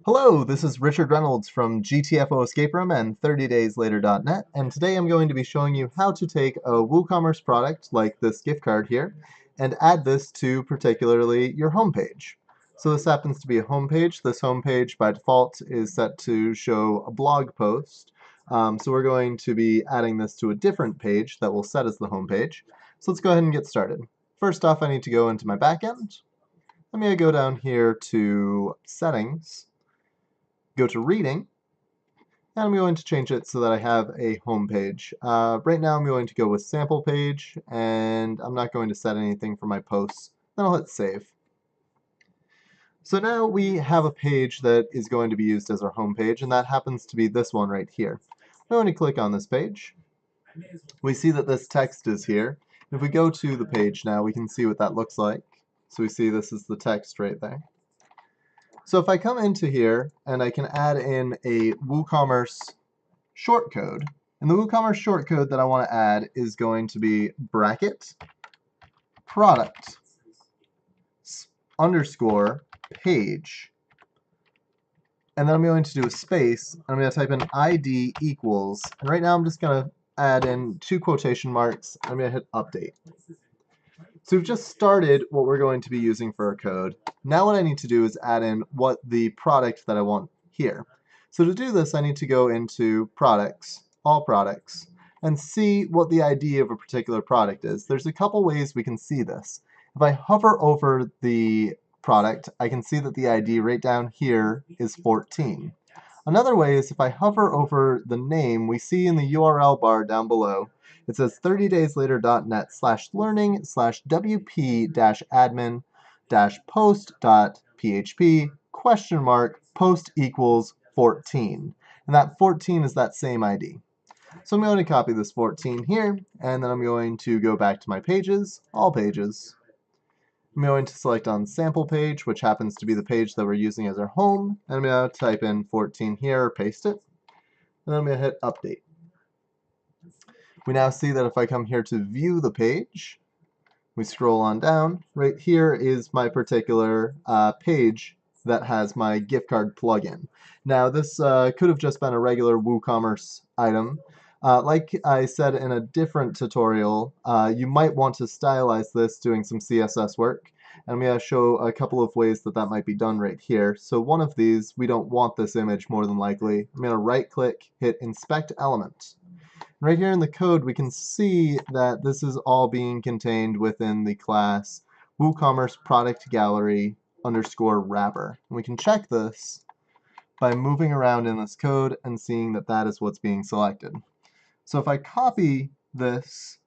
Hello, this is Richard Reynolds from GTFO Escape Room and 30dayslater.net, and today I'm going to be showing you how to take a WooCommerce product like this gift card here and add this to particularly your homepage. So this happens to be a homepage. This homepage by default is set to show a blog post. So we're going to be adding this to a different page that we'll set as the homepage. So let's go ahead and get started. First off, I need to go into my backend. Let me go down here to Settings, go to Reading, and I'm going to change it so that I have a home page. Right now I'm going to go with sample page, and I'm not going to set anything for my posts. Then I'll hit save. So now we have a page that is going to be used as our home page, and that happens to be this one right here. I'm going to click on this page. We see that this text is here. If we go to the page now, we can see what that looks like. So we see this is the text right there. So if I come into here and I can add in a WooCommerce shortcode, and the WooCommerce shortcode that I want to add is going to be bracket product underscore page, and then I'm going to do a space, and I'm going to type in ID equals, and right now I'm just going to add in 2 quotation marks, and I'm going to hit update. So we've just started what we're going to be using for our code. Now what I need to do is add in what the product that I want here. So to do this, I need to go into Products, All Products, and see what the ID of a particular product is. There's a couple ways we can see this. If I hover over the product, I can see that the ID right down here is 14. Another way is if I hover over the name, we see in the URL bar down below, it says 30dayslater.net/learning/admin-post.php post equals 14. And that 14 is that same ID. So I'm going to copy this 14 here, and then I'm going to go back to my pages, all pages. I'm going to select on sample page, which happens to be the page that we're using as our home, and I'm going to type in 14 here, paste it, and then I'm going to hit update. We now see that if I come here to view the page, we scroll on down, right here is my particular page that has my gift card plugin. Now this could have just been a regular WooCommerce item. Like I said in a different tutorial, you might want to stylize this doing some CSS work. And I'm going to show a couple of ways that that might be done right here. So one of these, we don't want this image more than likely. I'm going to right click, hit Inspect Element. Right here in the code, we can see that this is all being contained within the class WooCommerce Product Gallery underscore wrapper. And we can check this by moving around in this code and seeing that that is what's being selected. So if I copy this,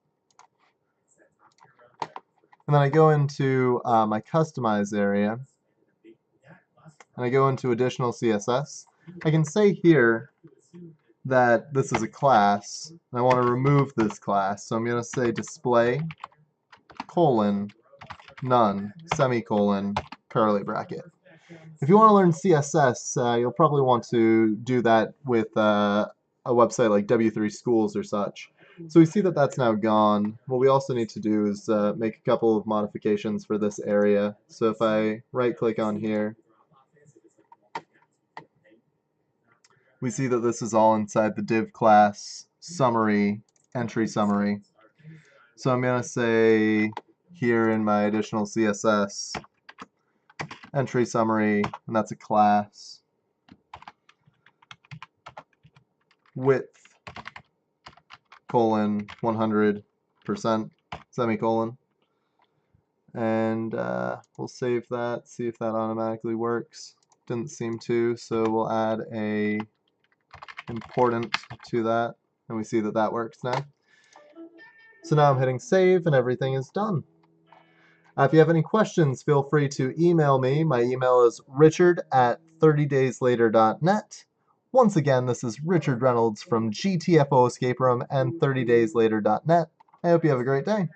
and then I go into my Customize area, and I go into Additional CSS, I can say here that this is a class, and I want to remove this class. So I'm going to say display, none, semicolon, curly bracket. If you want to learn CSS, you'll probably want to do that with a website like W3 Schools or such. So we see that that's now gone. What we also need to do is make a couple of modifications for this area. So if I right click on here, we see that this is all inside the div class summary, entry summary. So I'm going to say here in my additional CSS, entry summary, and that's a class, width, 100%, semicolon. And we'll save that, see if that automatically works. Didn't seem to, so we'll add a important to that, and we see that that works now. So now I'm hitting save, and everything is done. If you have any questions, feel free to email me. My email is richard@30dayslater.net. Once again, this is Richard Reynolds from GTFO Escape Room and 30dayslater.net. I hope you have a great day.